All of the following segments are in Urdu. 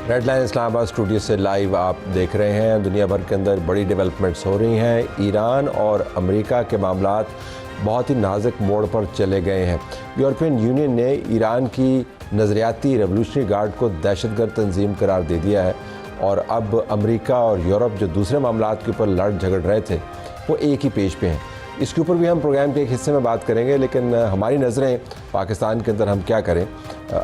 Red line Islamabad studio سے لائیو آپ دیکھ رہے ہیں۔ دنیا بھر کے اندر بڑی ڈیولپمنٹس ہو رہی ہیں۔ ایران اور امریکہ کے معاملات بہت ہی نازک موڑ پر چلے گئے ہیں۔ یورپین یونین نے ایران کی نظریاتی ریولوشنری گارڈ کو دہشت گرد تنظیم قرار دے دیا ہے، اور اب امریکہ اور یورپ جو دوسرے معاملات کے اوپر لڑ جھگڑ رہے تھے وہ ایک ہی پیج پہ ہیں۔ اس کے اوپر بھی ہم پروگرام کے ایک حصے میں بات کریں گے، لیکن ہماری نظریں پاکستان کے اندر ہم کیا کریں۔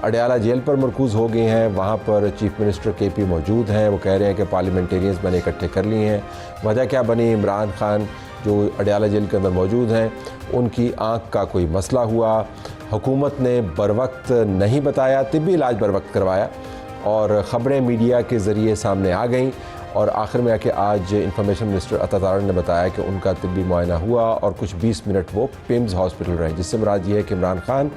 اڈیالہ جیل پر مرکوز ہو گئی ہیں، وہاں پر چیف منسٹر کے پی موجود ہیں، وہ کہہ رہے ہیں کہ پارلیمنٹیرینز میں نے اکٹھے کر لی ہیں۔ وجہ کیا بنی؟ عمران خان جو اڈیالہ جیل کے اندر موجود ہیں ان کی آنکھ کا کوئی مسئلہ ہوا، حکومت نے بروقت نہیں بتایا، طبی علاج بروقت کروایا، اور خبریں میڈیا کے ذریعے سامنے آ گئیں، اور آخر میں آ کے آج انفارمیشن منسٹر عطا تارڑ نے بتایا کہ ان کا طبی معائنہ ہوا اور کچھ 20 منٹ وہ پیمز ہاسپٹل رہے، جس سے مراد یہ ہے کہ عمران خان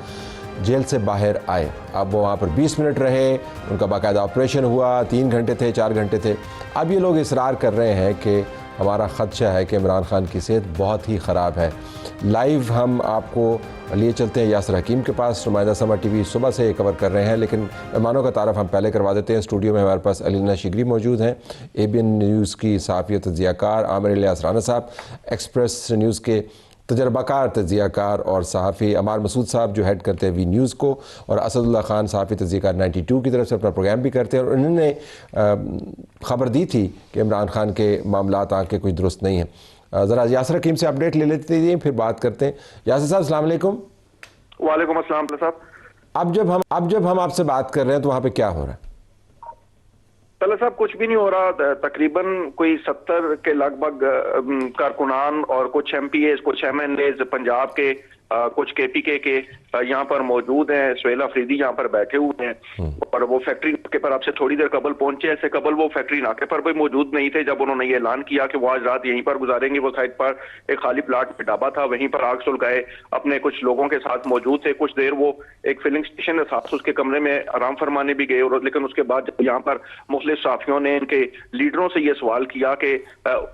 جیل سے باہر آئے۔ اب وہ وہاں پر 20 منٹ رہے، ان کا باقاعدہ آپریشن ہوا، 3 گھنٹے تھے، 4 گھنٹے تھے۔ اب یہ لوگ اصرار کر رہے ہیں کہ ہمارا خدشہ ہے کہ عمران خان کی صحت بہت ہی خراب ہے۔ لائیو ہم آپ کو لیے چلتے ہیں یاسر حکیم کے پاس، نمائندہ سما ٹی وی صبح سے کور کر رہے ہیں، لیکن مہمانوں کا تعارف ہم پہلے کروا دیتے ہیں۔ اسٹوڈیو میں ہمارے پاس علینا شگری موجود ہیں، ABN نیوز کی صحافی و تجزیہ کار، عامر الیاس رانا صاحب ایکسپریس نیوز کے تجربہ کار تجزیہ کار اور صحافی، عمار مسعود صاحب جو ہیڈ کرتے ہیں وی نیوز کو، اور اسد اللہ خان صحافی تجزیہ کار 92 کی طرف سے اپنا پروگرام بھی کرتے ہیں، اور انہوں نے خبر دی تھی کہ عمران خان کے معاملات آ کے کچھ درست نہیں ہیں۔ ذرا یاسر حکیم سے اپڈیٹ لے لیتے ہیں، پھر بات کرتے ہیں۔ یاسر صاحب السلام علیکم۔ وعلیکم السلام صاحب۔ اب جب ہم آپ سے بات کر رہے ہیں تو وہاں پہ کیا ہو رہا ہے؟ طلعت صاحب کچھ بھی نہیں ہو رہا، تقریباً کوئی 70 کے لگ بھگ کارکنان اور کچھ MPAs، کچھ MNAs پنجاب کے، کچھ KPK کے یہاں پر موجود ہیں۔ سہیل آفریدی یہاں پر بیٹھے ہوئے ہیں، اور وہ فیکٹری ناکے پر آپ سے تھوڑی دیر قبل پہنچے، ایسے قبل وہ فیکٹری ناکے پر بھی موجود نہیں تھے جب انہوں نے یہ اعلان کیا کہ وہ آج رات یہیں پر گزاریں گے۔ وہ سائٹ پر ایک خالی پلاٹ پہ ڈھابا تھا، وہیں پر آگ سلگائے اپنے کچھ لوگوں کے ساتھ موجود تھے۔ کچھ دیر وہ ایک فلنگ اسٹیشن ساتھ اس کے کمرے میں آرام فرمانے بھی گئے، لیکن اس کے بعد یہاں پر مختلف صحافیوں نے ان کے لیڈروں سے یہ سوال کیا کہ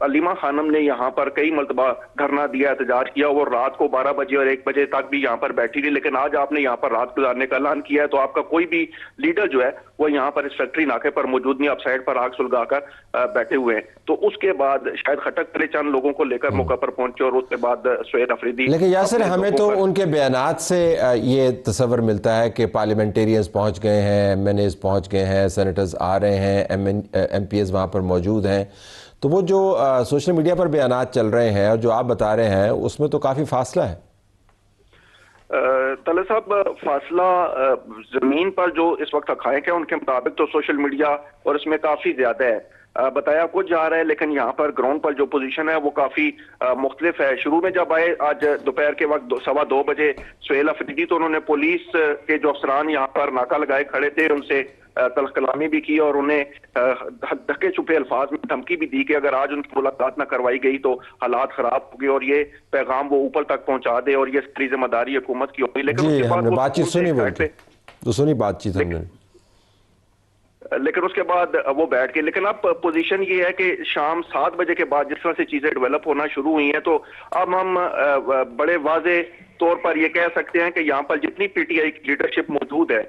علیمہ خانم نے یہاں پر کئی مرتبہ دھرنا دیا، احتجاج کیا، وہ رات کو 12 بجے اور 1 بجے تک بھی یہاں پر بیٹھی رہی، لیکن آج آپ نے یہاں پر رات گزارنے کا اعلان کیا ہے تو آپ کا کوئی بھی لیڈر جو ہے وہ یہاں پر اس فیکٹری ناکے پر موجود نہیں، آپ سائڈ پر آگ سلگا کر بیٹھے ہوئے ہیں۔ تو اس کے بعد شاید خٹک کرے چند لوگوں کو لے کر موقع پر پہنچے، اور اس کے بعد سہیل آفریدی۔ لیکن یاسر ہمیں تو ان کے بیانات سے یہ تصور ملتا ہے کہ پارلیمنٹیرینز پہنچ گئے ہیں، MNAs پہنچ گئے ہیں، سینیٹرز آ رہے ہیں، MPs وہاں پر موجود ہیں، تو وہ جو سوشل میڈیا پر بیانات چل رہے ہیں اور جو آپ بتا رہے ہیں اس میں تو کافی فاصلہ ہے۔ طلعت صاحب فاصلہ زمین پر جو اس وقت حقائق ہیں ان کے مطابق تو سوشل میڈیا اور اس میں کافی زیادہ ہے، بتایا کچھ جا رہا ہے، لیکن یہاں پر گراؤنڈ پر جو پوزیشن ہے وہ کافی مختلف ہے۔ شروع میں جب آئے آج دوپہر کے وقت 2:15 بجے سہیل آفریدی، تو انہوں نے پولیس کے جو افسران یہاں پر ناکہ لگائے کھڑے تھے ان سے تلخ کلامی بھی کی، اور انہیں دھکے چھپے الفاظ میں دھمکی بھی دی کہ اگر آج ان کی ملاقات نہ کروائی گئی تو حالات خراب ہو گئے، اور یہ پیغام وہ اوپر تک پہنچا دے، اور یہ ساری ذمہ داری حکومت کی ہوگی۔ لیکن اس کے بعد بات چیت سنی لیکن اس کے بعد وہ بیٹھ گئے۔ لیکن اب پوزیشن یہ ہے کہ شام 7 بجے کے بعد جس طرح سے چیزیں ڈیولپ ہونا شروع ہوئی ہیں، تو اب ہم بڑے واضح طور پر یہ کہہ سکتے ہیں کہ یہاں پر جتنی PTI کی لیڈرشپ موجود ہے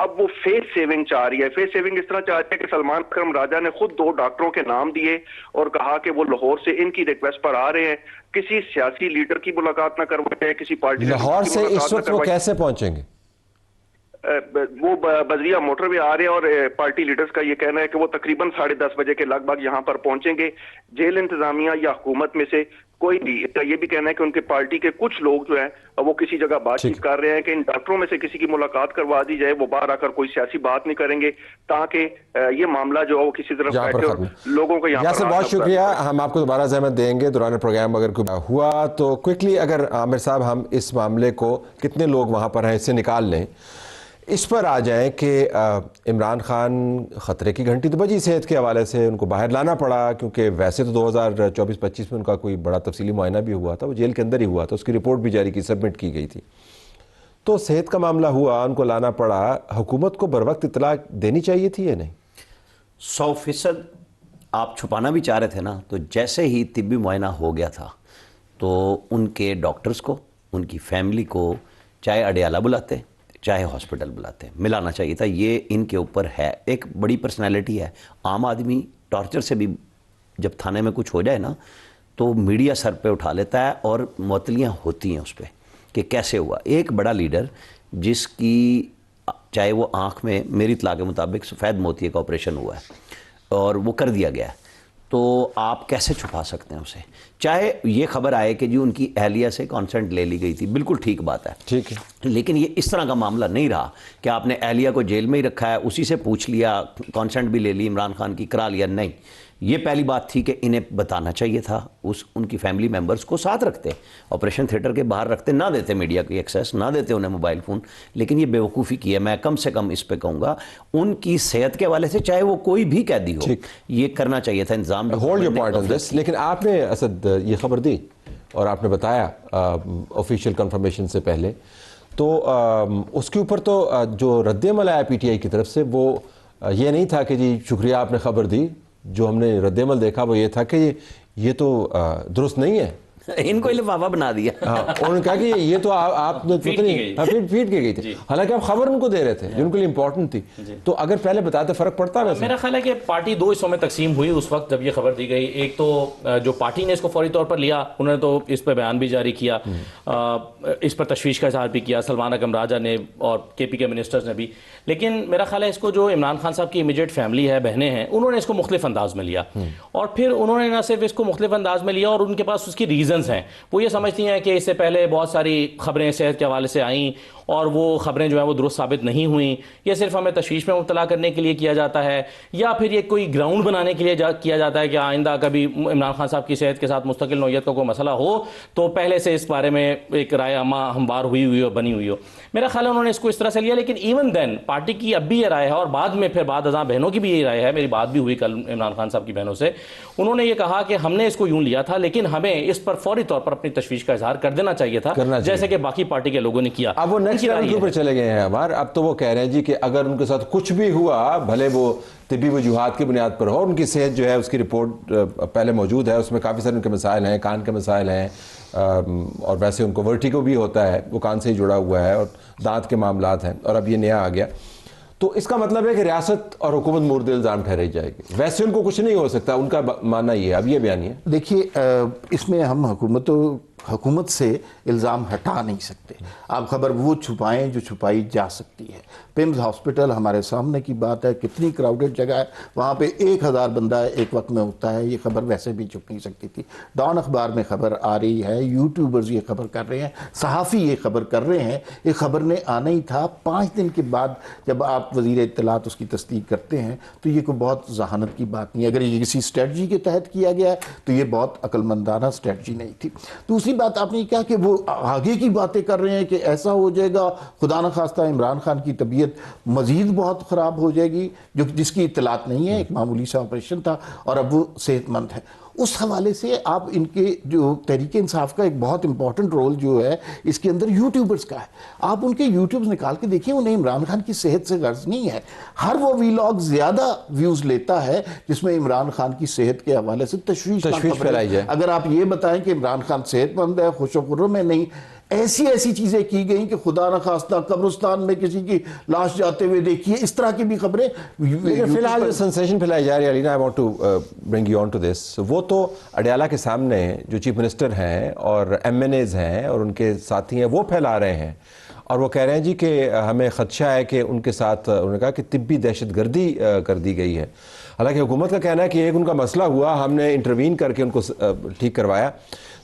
اب وہ فیس سیونگ چاہ رہی ہے۔ فیس سیونگ اس طرح چاہ رہی ہے کہ سلمان اکرم راجہ نے خود 2 ڈاکٹروں کے نام دیے اور کہا کہ وہ لاہور سے ان کی ریکویسٹ پر آ رہے ہیں، کسی سیاسی لیڈر کی ملاقات نہ کروائے، کسی پارٹی لاہور سے اس وقت وہ کیسے پہنچیں گے؟ وہ بذریعہ موٹر وے آ رہے ہیں، اور پارٹی لیڈرز کا یہ کہنا ہے کہ وہ تقریباً 10:30 بجے کے لگ بھگ یہاں پر پہنچیں گے۔ جیل انتظامیہ یا حکومت میں سے کوئی بھی، یہ بھی کہنا ہے کہ ان کے پارٹی کے کچھ لوگ جو ہیں وہ کسی جگہ بات چیت کر رہے ہیں کہ ان ڈاکٹروں میں سے کسی کی ملاقات کروا دی جائے، وہ باہر آ کر کوئی سیاسی بات نہیں کریں گے، تاکہ یہ معاملہ جو ہے وہ کسی طرف بیٹھے اور لوگوں کو یہاں پر۔ یاسر بہت شکریہ، ہم آپ کو دوبارہ زحمت دیں گے دوران پروگرام اگر کوئی ہوا تو کوئکلی، اگر عامر صاحب ہم اس معاملے کو کتنے لوگ وہاں پر ہیں اس سے نکال لیں، اس پر آ جائیں کہ عمران خان خطرے کی گھنٹی تو بجی صحت کے حوالے سے، ان کو باہر لانا پڑا، کیونکہ ویسے تو 2024-25 میں ان کا کوئی بڑا تفصیلی معائنہ بھی ہوا تھا، وہ جیل کے اندر ہی ہوا تھا، اس کی رپورٹ بھی جاری کی، سبمٹ کی گئی تھی، تو صحت کا معاملہ ہوا، ان کو لانا پڑا۔ حکومت کو بروقت اطلاع دینی چاہیے تھی یا نہیں؟ 100% آپ چھپانا بھی چاہ رہے تھے نا، تو جیسے ہی طبی معائنہ ہو گیا تھا تو ان کے ڈاکٹرز کو، ان کی فیملی کو چاہے اڈیالہ بلاتے، چاہے ہاسپٹل بلاتے ہیں. ملانا چاہیے تھا. یہ ان کے اوپر ہے. ایک بڑی پرسنالٹی ہے. عام آدمی ٹارچر سے بھی جب تھانے میں کچھ ہو جائے نا تو میڈیا سر پہ اٹھا لیتا ہے اور معطلیاں ہوتی ہیں اس پہ کہ کیسے ہوا. ایک بڑا لیڈر جس کی چاہے وہ آنکھ میں میری اطلاع کے مطابق سفید موتیے کا آپریشن ہوا ہے اور وہ کر دیا گیا ہے, تو آپ کیسے چھپا سکتے ہیں اسے؟ چاہے یہ خبر آئے کہ جی ان کی اہلیہ سے کانسنٹ لے لی گئی تھی, بالکل ٹھیک بات ہے, ٹھیک ہے, لیکن یہ اس طرح کا معاملہ نہیں رہا کہ آپ نے اہلیہ کو جیل میں ہی رکھا ہے, اسی سے پوچھ لیا, کانسنٹ بھی لے لی عمران خان کی, کرا لیا. نہیں, یہ پہلی بات تھی کہ انہیں بتانا چاہیے تھا, ان کی فیملی ممبرز کو ساتھ رکھتے, آپریشن تھیٹر کے باہر رکھتے, نہ دیتے میڈیا کو ایکسیس, نہ دیتے انہیں موبائل فون. لیکن یہ بیوقوفی کی ہے. میں کم سے کم اس پہ کہوں گا ان کی صحت کے حوالے سے چاہے وہ کوئی بھی قیدی ہو, یہ کرنا چاہیے تھا انتظام. ہولڈ یور پوائنٹ آن دس. لیکن آپ نے اسد یہ خبر دی اور آپ نے بتایا آفیشیل کنفرمیشن سے پہلے, تو اس کے اوپر تو جو رد عمل آیا پی ٹی آئی کی طرف سے وہ یہ نہیں تھا کہ جی شکریہ آپ نے خبر دی. جو ہم نے رد عمل دیکھا وہ یہ تھا کہ یہ تو درست نہیں ہے, ان کو لفافہ بنا دیا. انہوں نے کہا کہ یہ تو آپ نے فیڈ کی گئی تھی, حالانکہ آپ خبر ان کو دے رہے تھے جو ان کے لیے امپورٹنٹ تھی. تو اگر پہلے بتاتے فرق پڑتا ہے. میرا خیال ہے کہ پارٹی دو حصوں میں تقسیم ہوئی اس وقت جب یہ خبر دی گئی. ایک تو جو پارٹی نے اس کو فوری طور پر لیا, انہوں نے تو اس پہ بیان بھی جاری کیا, اس پر تشویش کا اظہار بھی کیا, سلمان اکرم راجہ نے اور کے پی کے منسٹرز نے بھی. لیکن میرا خیال ہے اس کو جو عمران خان صاحب کی امیڈیٹ فیملی ہے, بہنیں ہیں, انہوں نے اس کو مختلف انداز میں لیا, اور پھر انہوں نے نہ صرف اس کو مختلف انداز میں لیا اور ان کے پاس اس کی ریزنز ہیں. وہ یہ سمجھتی ہیں کہ اس سے پہلے بہت ساری خبریں صحت کے حوالے سے آئیں اور وہ خبریں جو ہیں وہ درست ثابت نہیں ہوئیں, یہ صرف ہمیں تشویش میں مبتلا کرنے کے لیے کیا جاتا ہے, یا پھر یہ کوئی گراؤنڈ بنانے کے لیے کیا جاتا ہے کہ آئندہ کبھی عمران خان صاحب کی صحت کے ساتھ مستقل نوعیت کا کوئی مسئلہ ہو تو پہلے سے اس بارے میں ایک رائے عامہ ہموار ہوئی ہو, بنی ہوئی ہو. میرا خیال ہے انہوں نے اس کو اس طرح سے لیا. لیکن ایون دین پارٹی کی اب بھی یہ رائے ہے, اور بعد میں پھر بعد ازاں بہنوں کی بھی یہی رائے ہے, میری بات بھی ہوئی کل عمران خان صاحب کی بہنوں سے, انہوں نے یہ کہا کہ ہم نے اس کو یوں لیا تھا لیکن ہمیں اس پر فوری طور پر اپنی تشویش کا اظہار کر دینا چاہیے تھا, جیسے کہ باقی پارٹی کے لوگوں نے کیا. اب وہ نیکسٹ لیول کے اوپر چلے گئے ہیں ہمارے. اب تو وہ کہہ رہے ہیں جی کہ اگر ان کے ساتھ کچھ بھی ہوا, بھلے وہ طبی وجوہات کی بنیاد پر ہو, ان کی صحت جو ہے اس کی رپورٹ پہلے موجود ہے, اس میں کافی سارے ان کے مسائل ہیں, کان کے مسائل ہیں, اور ویسے ان کو ورٹیگو بھی ہوتا ہے, وہ کان سے ہی جڑا ہوا ہے, اور دانت کے معاملات ہیں, اور اب یہ نیا آ گیا. تو اس کا مطلب ہے کہ ریاست اور حکومت مورد الزام ٹھہرائی جائے گی. ویسے ان کو کچھ نہیں ہو سکتا, ان کا ماننا یہ ہے. اب یہ بیان ہے, دیکھیے اس میں ہم حکومت سے الزام ہٹا نہیں سکتے. آپ خبر وہ چھپائیں جو چھپائی جا سکتی ہے. پیمز ہاسپٹل ہمارے سامنے کی بات ہے, کتنی کراؤڈڈ جگہ ہے, وہاں پہ 1000 بندہ ایک وقت میں ہوتا ہے. یہ خبر ویسے بھی چھپ نہیں سکتی تھی. ڈان اخبار میں خبر آ رہی ہے, یوٹیوبرز یہ خبر کر رہے ہیں, صحافی یہ خبر کر رہے ہیں. یہ خبر نے آنا ہی تھا. 5 دن کے بعد جب آپ وزیر اطلاعات اس کی تصدیق کرتے ہیں تو یہ کوئی بہت ذہانت کی بات نہیں. اگر یہ کسی اسٹریٹجی کے تحت کیا گیا ہے تو یہ بہت عقل مندانہ اسٹریٹجی نہیں تھی. دوسری بات آپ نے کہا کہ وہ آگے کی باتیں کر رہے ہیں کہ ایسا ہو جائے گا, خدا نخواستہ عمران خان کی طبیعت مزید بہت خراب ہو جائے گی, جس کی اطلاعات نہیں ہے. ایک معمولی سا آپریشن تھا اور اب وہ صحت مند ہے. اس حوالے سے آپ ان کے جو تحریک انصاف کا ایک بہت امپورٹنٹ رول جو ہے اس کے اندر یوٹیوبرز کا ہے. آپ ان کے یوٹیوبز نکال کے دیکھیں, انہیں عمران خان کی صحت سے غرض نہیں ہے. ہر وہ ویلاگ زیادہ ویوز لیتا ہے جس میں عمران خان کی صحت کے حوالے سے تشویش پھیلائی جائے. اگر آپ یہ بتائیں کہ عمران خان صحت مند ہے, خوش و خرم ہے, نہیں, ایسی چیزیں کی گئیں کہ خدا نخواستہ قبرستان میں کسی کی لاش جاتے ہوئے دیکھیے, اس طرح کی بھی خبریں. فی الحال جو سنسیشن پھیلائی جا رہی ہے, Alina, I want to bring you on to this, وہ تو اڈیالہ کے سامنے جو چیف منسٹر ہیں اور ایم این ایز ہیں اور ان کے ساتھی ہیں وہ پھیلا رہے ہیں, اور وہ کہہ رہے ہیں جی کہ ہمیں خدشہ ہے کہ ان کے ساتھ, انہوں نے کہا کہ طبی دہشت گردی کر دی گئی ہے. حالانکہ حکومت کا کہنا ہے کہ ایک ان کا مسئلہ ہوا, ہم نے انٹروین کر کے ان کو ٹھیک کروایا.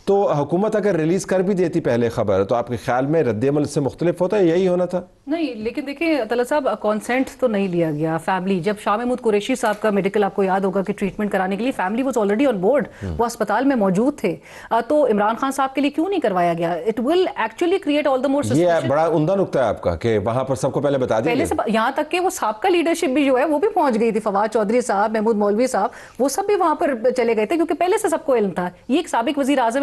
تو حکومت اگر ریلیز کر بھی دیتی پہلے خبر تو آپ کے خیال میں رد عمل سے مختلف ہوتا ہے, یہی ہونا تھا؟ نہیں, لیکن دیکھیں طلعت صاحب, کانسینٹ تو نہیں لیا گیا. فیملی, جب شاہ محمود قریشی صاحب کا میڈیکل آپ کو یاد ہوگا کہ ٹریٹمنٹ کرانے کے لیے family was already on board, وہ اسپتال میں موجود تھے, تو عمران خان صاحب کے لیے کیوں نہیں کروایا گیا؟ It will actually create all the more suspicion. یہ بڑا عمدہ نقطہ ہے آپ کا کہ وہاں پر سب کو پہلے بتا دیا پہلے سے, یہاں تک کہ وہ سابقہ لیڈرشپ بھی جو ہے وہ بھی پہنچ گئی تھی. فواد چودھری صاحب, محمود مولوی صاحب, وہ سب بھی وہاں پر چلے گئے تھے کیونکہ پہلے سے سب کو علم تھا. یہ ایک سابق وزیر اعظم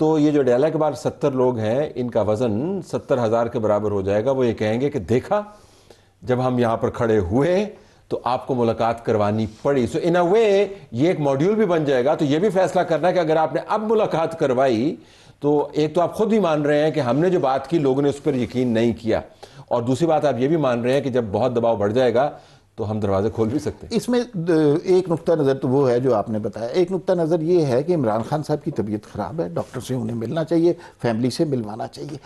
تو یہ جو اڈیالہ کے بعد 70 لوگ ہیں ان کا وزن 70,000 کے برابر ہو جائے گا. وہ یہ کہیں گے کہ دیکھا جب ہم یہاں پر کھڑے ہوئے تو آپ کو ملاقات کروانی پڑی. سو ان اے وے یہ ایک ماڈیول بھی بن جائے گا. تو یہ بھی فیصلہ کرنا ہے کہ اگر آپ نے اب ملاقات کروائی تو ایک تو آپ خود بھی مان رہے ہیں کہ ہم نے جو بات کی لوگوں نے اس پر یقین نہیں کیا, اور دوسری بات آپ یہ بھی مان رہے ہیں کہ جب بہت دباؤ بڑھ جائے گا تو ہم دروازے کھول بھی سکتے ہیں. اس میں ایک نقطہ نظر تو وہ ہے جو آپ نے بتایا. ایک نقطہ نظر یہ ہے کہ عمران خان صاحب کی طبیعت خراب ہے, ڈاکٹر سے انہیں ملنا چاہیے, فیملی سے ملوانا چاہیے.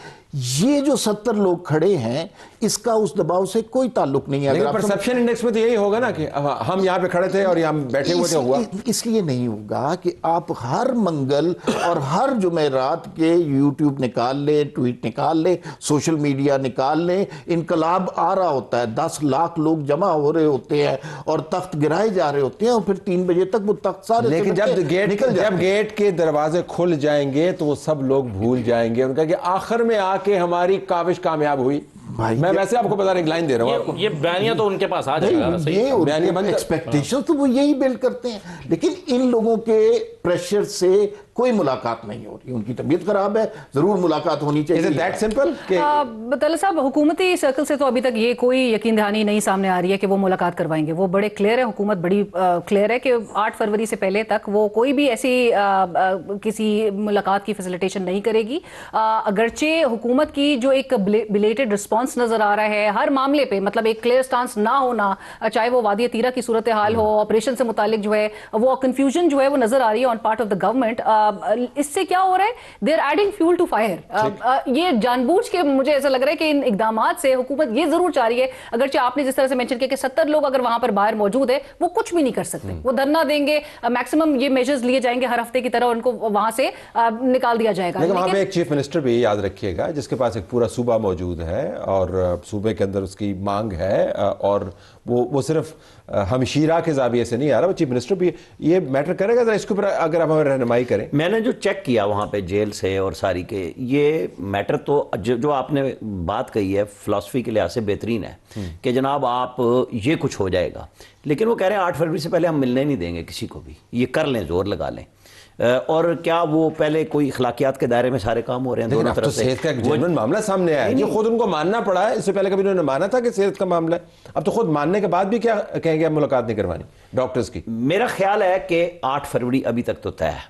یہ جو 70 لوگ کھڑے ہیں اس کا اس دباؤ سے کوئی تعلق نہیں ہے. لیکن پرسپشن انڈیکس میں تو یہی ہوگا نا کہ ہم یہاں پہ کھڑے تھے اور یہاں بیٹھے ہوئے تھے. ہوا اس لیے نہیں ہوگا کہ آپ ہر منگل اور ہر جمعرات کے یوٹیوب نکال لیں, ٹویٹ نکال لیں, سوشل میڈیا نکال لیں, انقلاب آ رہا ہوتا ہے, 10 لاکھ لوگ جمع ہو رہے ہوتے ہیں اور تخت گرائے جا رہے ہوتے ہیں, اور پھر 3 بجے تک وہ تخت سارے لیکن جب گیٹ کے دروازے کھل جائیں گے تو وہ سب لوگ بھول جائیں گے. ان کا کہ آخر میں آ کے ہماری کاوش کامیاب ہوئی. میں ویسے آپ کو بتا رہا ایک لائن دے رہا ہوں آپ کو. یہ بیانیہ تو ان کے پاس آ جائے گا, ایکسپیکٹیشن تو وہ یہی بلڈ کرتے ہیں, لیکن ان لوگوں کے پریشر سے کوئی ملاقات نہیں ہو رہی. ان کی طبیعت خراب ہے, ضرور ملاقات ہونی چاہیے. That simple. طلعت صاحب, حکومتی سرکل سے تو ابھی تک یہ کوئی یقین دہانی نہیں سامنے آ رہی ہے کہ وہ ملاقات کروائیں گے. وہ بڑے کلیئر ہے, حکومت بڑی کلیئر ہے کہ 8 فروری سے پہلے تک وہ کوئی بھی ایسی کسی ملاقات کی فیسیلیٹیشن نہیں کرے گی. اگرچہ حکومت کی جو ایک بلیٹڈ رسپانس نظر آ رہا ہے ہر معاملے پہ, مطلب ایک کلیئر سٹانس نہ ہونا, چاہے وہ وادی تیرہ کی صورتحال ہو, آپریشن سے متعلق جو ہے وہ کنفیوژن جو ہے وہ نظر آ رہی ہے on part of the government. اس سے کیا ہو رہا ہے, they are adding fuel to fire. یہ جان بوجھ کے مجھے ایسا لگ رہا ہے کہ ان اقدامات سے حکومت یہ ضرور چاہ رہی ہے, اگرچہ آپ نے جس طرح سے مینشن کیا کہ 70 لوگ اگر وہاں پر باہر موجود ہے وہ کچھ بھی نہیں کر سکتے, وہ دھرنا دیں گے, میکسیمم یہ میجرز لیے جائیں گے ہر ہفتے کی طرح, ان کو وہاں سے نکال دیا جائے گا. لیکن وہاں پہ ایک چیف منسٹر بھی یاد رکھیے گا جس کے پاس ایک پورا صوبہ موجود ہے اور صوبے کے اندر اس کی مانگ ہے, اور وہ صرف ہمشیرہ کے زاویے سے نہیں آ رہا, وہ چیف منسٹر بھی یہ میٹر کرے گا. اس کے اوپر اگر آپ ہمیں رہنمائی کریں. میں نے جو چیک کیا وہاں پہ جیل سے اور ساری کے, یہ میٹر تو جو آپ نے بات کہی ہے فلسفی کے لحاظ سے بہترین ہے کہ جناب آپ یہ کچھ ہو جائے گا, لیکن وہ کہہ رہے ہیں 8 فروری سے پہلے ہم ملنے نہیں دیں گے کسی کو بھی, یہ کر لیں, زور لگا لیں. اور کیا وہ پہلے کوئی اخلاقیات کے دائرے میں سارے کام ہو رہے ہیں دونوں طرف سے. صحت کا ایک جنون معاملہ سامنے آیا ہے, یہ خود ان کو ماننا پڑا ہے. اس سے پہلے کبھی انہوں نے مانا تھا کہ صحت کا معاملہ ہے, اب تو خود ماننے کے بعد بھی کیا کہیں گے اب ملاقات نہیں کروانی ڈاکٹرز کی. میرا خیال ہے کہ 8 فروری ابھی تک تو طے ہے.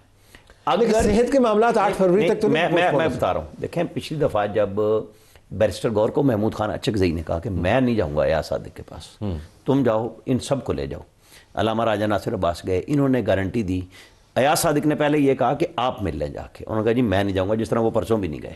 اگر صحت کے معاملات 8 فروری تک تو میں بتا رہا ہوں, دیکھیں پچھلی دفعہ جب بیرسٹر گور کو محمود خان اچکزئی نے کہا کہ میں نہیں جاؤں گا ایاز صادق کے پاس, تم جاؤ, ان سب کو لے جاؤ. علامہ راجہ ناصر عباس گئے, انہوں نے گارنٹی دی. ایاز صادق نے پہلے یہ کہا کہ آپ مل لیں جا کے, انہوں نے کہا جی میں نہیں جاؤں گا, جس طرح وہ پرسوں بھی نہیں گئے.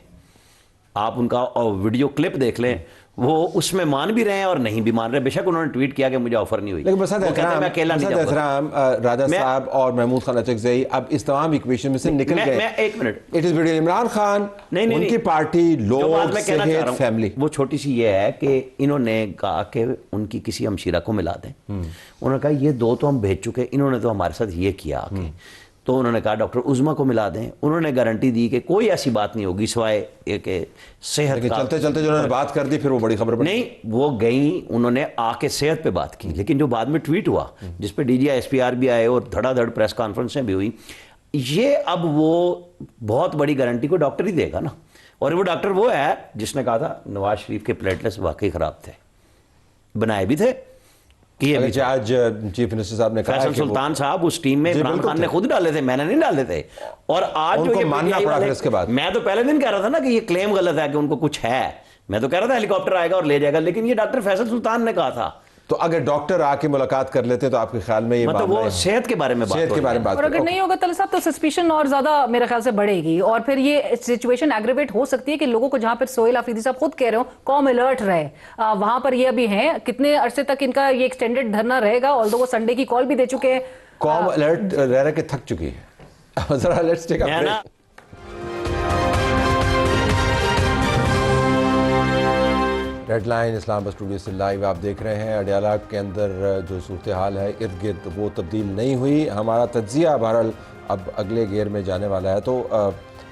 آپ ان کا ویڈیو کلپ دیکھ لیں, وہ اس میں مان بھی رہے ہیں اور نہیں بھی مان رہے. بے شک انہوں نے ٹویٹ کیا کہ مجھے آفر نہیں ہوئی, لیکن بسات احترام راجہ صاحب اور محمود خان اچکزئی اب اس تمام ایکویشن میں سے نکل گئے. میں ایک minute, it is between Imran Khan, ان کی پارٹی, لوگ, صحت, فیملی. وہ چھوٹی سی یہ ہے کہ انہوں نے کہا کہ ان کی کسی ہمشیرہ کو ملا دیں. انہوں نے کہا یہ 2 تو ہم بھیج چکے, انہوں نے تو ہمارے ساتھ یہ کیا کہ, تو انہوں نے کہا ڈاکٹر عظما کو ملا دیں. انہوں نے گارنٹی دی کہ کوئی ایسی بات نہیں ہوگی سوائے کہ صحت کا. چلتے چلتے جو انہوں نے بات کر دی پھر وہ بڑی خبر بنی. نہیں, وہ گئیں, انہوں نے آ کے صحت پہ بات کی, لیکن جو بعد میں ٹویٹ ہوا جس پہ D G I S P R آئے اور دھڑا دھڑ پریس کانفرنسیں بھی ہوئی, یہ اب وہ بہت بڑی گارنٹی کو ڈاکٹر ہی دے گا نا. اور وہ ڈاکٹر وہ ہے جس نے کہا تھا نواز شریف کے پلیٹلیٹس واقعی خراب تھے, بنائے بھی تھے. آج چیف منسٹر صاحب نے کہا فیصل سلطان صاحب اس ٹیم میں عمران خان نے خود ڈالے تھے, میں نے نہیں ڈالے تھے. اور آج جو یہ ماننا پڑا پھر اس کے بعد, میں تو پہلے دن کہہ رہا تھا نا کہ یہ کلیم غلط ہے کہ ان کو کچھ ہے. میں تو کہہ رہا تھا ہیلی کاپٹر آئے گا اور لے جائے گا, لیکن یہ ڈاکٹر فیصل سلطان نے کہا تھا. تو اگر ڈاکٹر آ کے ملاقات کر لیتے تو آپ کے خیال میں یہ مطلب وہ صحت کے بارے میں بات, اور اگر نہیں ہوگا طلعت صاحب تو سسپیشن اور زیادہ میرے خیال سے بڑھے گی, اور پھر یہ سچویشن ایگریویٹ ہو سکتی ہے کہ لوگوں کو, جہاں پر سہیل آفریدی صاحب خود کہہ رہے ہوں قوم الرٹ رہے, وہاں پر یہ ابھی ہیں کتنے عرصے تک ان کا یہ ایکسٹینڈڈ دھرنا رہے گا, although وہ سنڈے کی کال بھی دے چکے ہیں. قوم الرٹ رہ کے تھک چکی ہے. ذرا let's take a break. Red line Islamabad studio سے لائیو آپ دیکھ رہے ہیں. اڈیالہ کے اندر جو صورتحال ہے ارد گرد وہ تبدیل نہیں ہوئی. ہمارا تجزیہ بہرحال اب اگلے گیئر میں جانے والا ہے. تو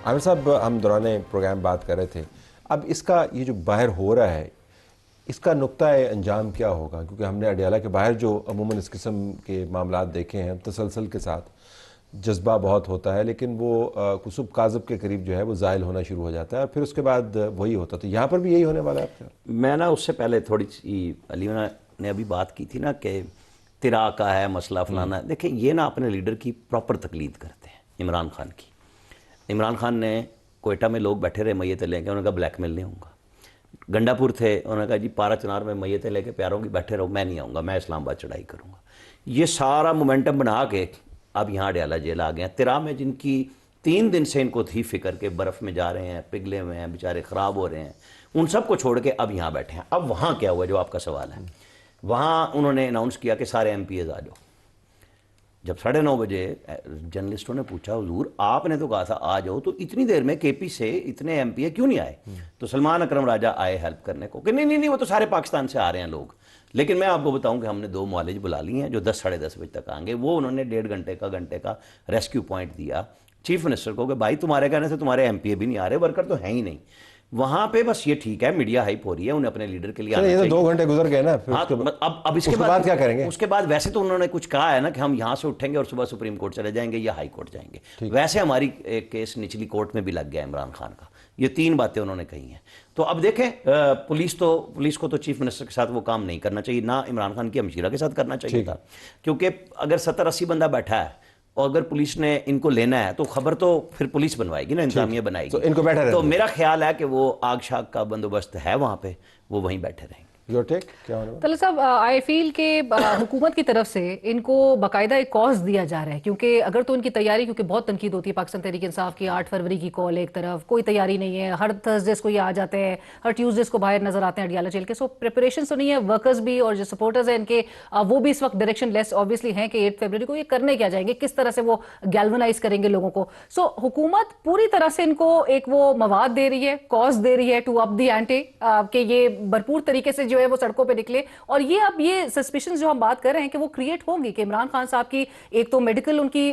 عامر صاحب, ہم دوران پروگرام بات کر رہے تھے, اب اس کا یہ جو باہر ہو رہا ہے اس کا نقطہ انجام کیا ہوگا, کیونکہ ہم نے اڈیالہ کے باہر جو عموماً اس قسم کے معاملات دیکھے ہیں تسلسل کے ساتھ, جذبہ بہت ہوتا ہے، لیکن وہ کسب کاذب کے قریب جو ہے وہ زائل ہونا شروع ہو جاتا ہے، اور پھر اس کے بعد وہی ہوتا. تو یہاں پر بھی یہی ہونے والا ہے آپ کا؟ میں نا اس سے پہلے تھوڑی سی علیمہ نے ابھی بات کی تھی نا کہ تیرا کا ہے مسئلہ فلانا ہے. دیکھیں یہ نا اپنے لیڈر کی پراپر تقلید کرتے ہیں. عمران خان کی، عمران خان نے کوئٹہ میں لوگ بیٹھے رہے میتیں لے کے، انہوں نے کہا بلیک میل نہیں ہوں گا. گنڈا پور تھے، انہوں نے کہا جی پارا چنار میں میتیں لے کے پیاروں کی بیٹھے رہو، میں نہیں آؤں گا، میں اسلام آباد چڑھائی کروں گا. یہ سارا مومنٹم بنا کے اب یہاں اڈیالہ جیل آ گئے ہیں. تیرا میں جن کی 3 دن سے ان کو تھی فکر کے برف میں جا رہے ہیں، پگھلے ہوئے ہیں، بیچارے خراب ہو رہے ہیں، ان سب کو چھوڑ کے اب یہاں بیٹھے ہیں. اب وہاں کیا ہوا جو آپ کا سوال ہے؟ وہاں انہوں نے اناؤنس کیا کہ سارے ایم پی ایز آ جاؤ. جب 9:30 بجے جرنلسٹوں نے پوچھا حضور آپ نے تو کہا تھا آ جاؤ، تو اتنی دیر میں کے پی سے اتنے ایم پی اے کیوں نہیں آئے؟ تو سلمان اکرم راجہ آئے ہیلپ کرنے کو کہ نہیں وہ تو سارے پاکستان سے آ رہے ہیں لوگ. لیکن میں آپ کو بتاؤں کہ ہم نے 2 معالج بلا لیے ہیں جو 10 ساڑھے 10 بجے تک آئیں گے. وہ انہوں نے 1.5 گھنٹے کا ریسکیو پوائنٹ دیا چیف منسٹر کو کہ بھائی تمہارے کہنے سے تمہارے ایم پی اے بھی نہیں آ رہے، ورکر تو ہیں ہی نہیں. وہاں پہ بس یہ ٹھیک ہے میڈیا ہائپ ہو رہی ہے، انہیں اپنے لیڈر کے لیے آنا چاہیے. 2 گھنٹے گزر گئے نا، اب اس کے بعد کیا کریں گے؟ اس کے بعد ویسے تو انہوں نے کچھ کہا ہے نا کہ ہم یہاں سے اٹھیں گے اور صبح سپریم کورٹ چلے جائیں گے یا ہائی کورٹ جائیں گے. ویسے ہماری ایک کیس نچلی کورٹ میں بھی لگ گیا عمران خان کا. یہ 3 باتیں انہوں نے کہی ہیں. تو اب دیکھیں پولیس کو تو چیف منسٹر کے ساتھ وہ کام نہیں کرنا چاہیے، نہ عمران خان کی ہمشیرہ کے ساتھ کرنا چاہیے تھا. کیونکہ اگر 70-80 بندہ بیٹھا ہے اور اگر پولیس نے ان کو لینا ہے تو خبر تو پھر پولیس بنوائے گی نا، انتظامیہ بنائے گی. ان کو بیٹھے رہے. تو میرا خیال ہے کہ وہ آگ شاگ کا بندوبست ہے وہاں پہ، وہ وہیں بیٹھے رہیں گے. یور ٹیک کیا ہونے والا؟ طلعت صاحب آئی فیل کہ حکومت کی طرف سے ان کو باقاعدہ ایک کاز دیا جا رہا ہے، کیونکہ اگر تو ان کی تیاری، کیونکہ بہت تنقید ہوتی ہے پاکستان تحریک انصاف کی، 8 فروری کی کال ایک طرف، کوئی تیاری نہیں ہے، ہر تھرسڈیز کو یہ آ جاتے ہیں، ہر ٹیوزڈیز کو باہر نظر آتے ہیں اڈیالہ جیل کے. سو پریپریشن تو نہیں ہے، ورکرز بھی اور جو سپورٹرز ہیں ان کے وہ بھی اس وقت ڈائریکشن لیس آبویسلی ہیں کہ 8 فروری کو یہ کرنے کیا جائیں گے، کس طرح سے وہ گیلونائز کریں گے لوگوں کو. سو حکومت پوری طرح سے ان کو ایک وہ مواد دے رہی ہے، کاز دے رہی ہے ٹو اپ دی اینٹی، کہ یہ بھرپور طریقے سے جو ہے وہ سڑکوں پہ نکلے. اور یہ اب یہ سسپیشنز جو ہم بات کر رہے ہیں کہ وہ کریٹ ہوں گی کہ عمران خان صاحب کی ایک تو میڈیکل ان کی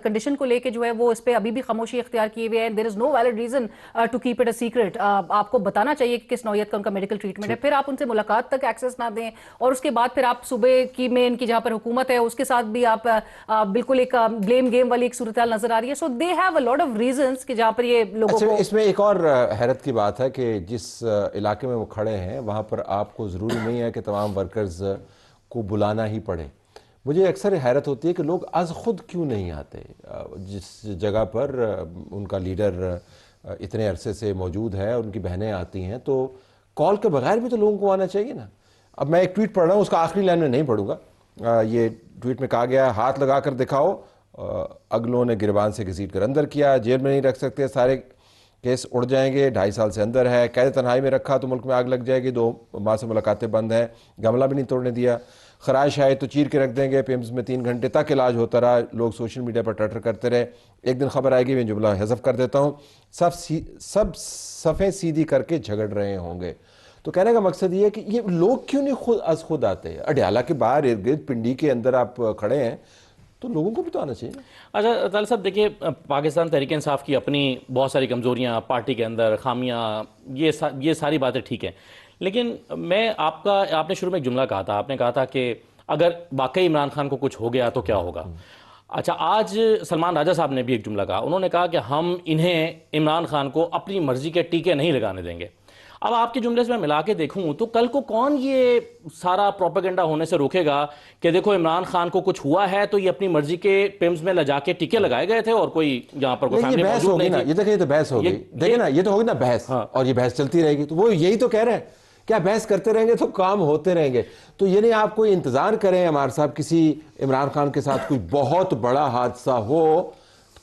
کنڈیشن کو لے کے جو ہے وہ اس پہ ابھی بھی خاموشی اختیار کیے ہوئے ہیں. There is no valid reason to keep it a secret. آپ کو بتانا چاہیے کہ کس نوعیت کا ان کا میڈیکل ٹریٹمنٹ ہے. پھر آپ ان سے ملاقات تک ایکسیس نہ دیں، اور اس کے بعد پھر آپ صوبے کی میں ان کی جہاں پر حکومت ہے اس کے ساتھ بھی آپ بالکل ایک بلیم گیم والی ایک صورتحال نظر آ رہی ہے. So they have a lot of reasons کہ جہاں پر یہ لوگوں کو. اس میں ایک اور حیرت کی بات ہے کہ جس علاقے میں وہ کھڑے ہیں وہاں پر آپ کو ضروری نہیں ہے کہ تمام ورکرز کو بلانا ہی پڑے. مجھے اکثر حیرت ہوتی ہے کہ لوگ از خود کیوں نہیں آتے. جس جگہ پر ان کا لیڈر اتنے عرصے سے موجود ہے، ان کی بہنیں آتی ہیں، تو کال کے بغیر بھی تو لوگوں کو آنا چاہیے نا. اب میں ایک ٹویٹ پڑھ رہا ہوں، اس کا آخری لائن میں نہیں پڑھوں گا. یہ ٹویٹ میں کہا گیا، ہاتھ لگا کر دکھاؤ، اگلوں نے گریبان سے گھسیٹ کر اندر کیا، جیل میں نہیں رکھ سکتے، سارے کیس اڑ جائیں گے، 2.5 سال سے اندر ہے، قید تنہائی میں رکھا تو ملک میں آگ لگ جائے گی، 2 ماہ سے ملاقاتیں بند ہیں، گملہ بھی نہیں توڑنے دیا، خراش آئے تو چیر کے رکھ دیں گے. پیمز میں 3 گھنٹے تک علاج ہوتا رہا، لوگ سوشل میڈیا پر ٹٹر کرتے رہے. ایک دن خبر آئے گی، میں جملہ حذف کر دیتا ہوں، سب صفیں سیدھی کر کے جھگڑ رہے ہوں گے. تو کہنے کا مقصد یہ ہے کہ یہ لوگ کیوں نہیں خود آتے؟ اڈیالہ کے باہر ارد گرد پنڈی کے اندر آپ کھڑے ہیں تو لوگوں کو بھی تو آنا چاہیے. اچھا طالب صاحب دیکھیے، پاکستان تحریک انصاف کی اپنی بہت ساری کمزوریاں، پارٹی کے اندر خامیاں، یہ ساری باتیں ٹھیک ہیں، لیکن میں آپ نے شروع میں ایک جملہ کہا تھا، آپ نے کہا تھا کہ اگر واقعی عمران خان کو کچھ ہو گیا تو کیا ہوگا. اچھا آج سلمان راجہ صاحب نے بھی ایک جملہ کہا، انہوں نے کہا کہ ہم انہیں عمران خان کو اپنی مرضی کے ٹیکے نہیں لگانے دیں گے. اب آپ کے جملے سے میں ملا کے دیکھوں تو کل کو کون یہ سارا پروپیگنڈا ہونے سے روکے گا کہ دیکھو عمران خان کو کچھ ہوا ہے تو یہ اپنی مرضی کے پیمز میں لجا کے ٹیکے لگائے گئے تھے اور کوئی یہاں پر کوئی فیملی موجود نہیں تھی. یہ دیکھیں، یہ تو بحث ہو گئی، دیکھیں نا، یہ تو ہوگی نا بحث، اور یہ بحث چلتی رہے گی. تو وہ یہی تو کہہ رہے ہیں، کیا بحث کرتے رہیں گے تو کام ہوتے رہیں گے. تو یہ نہیں آپ کوئی انتظار کریں عمار صاحب کسی عمران خان کے ساتھ کوئی بہت بڑا حادثہ ہو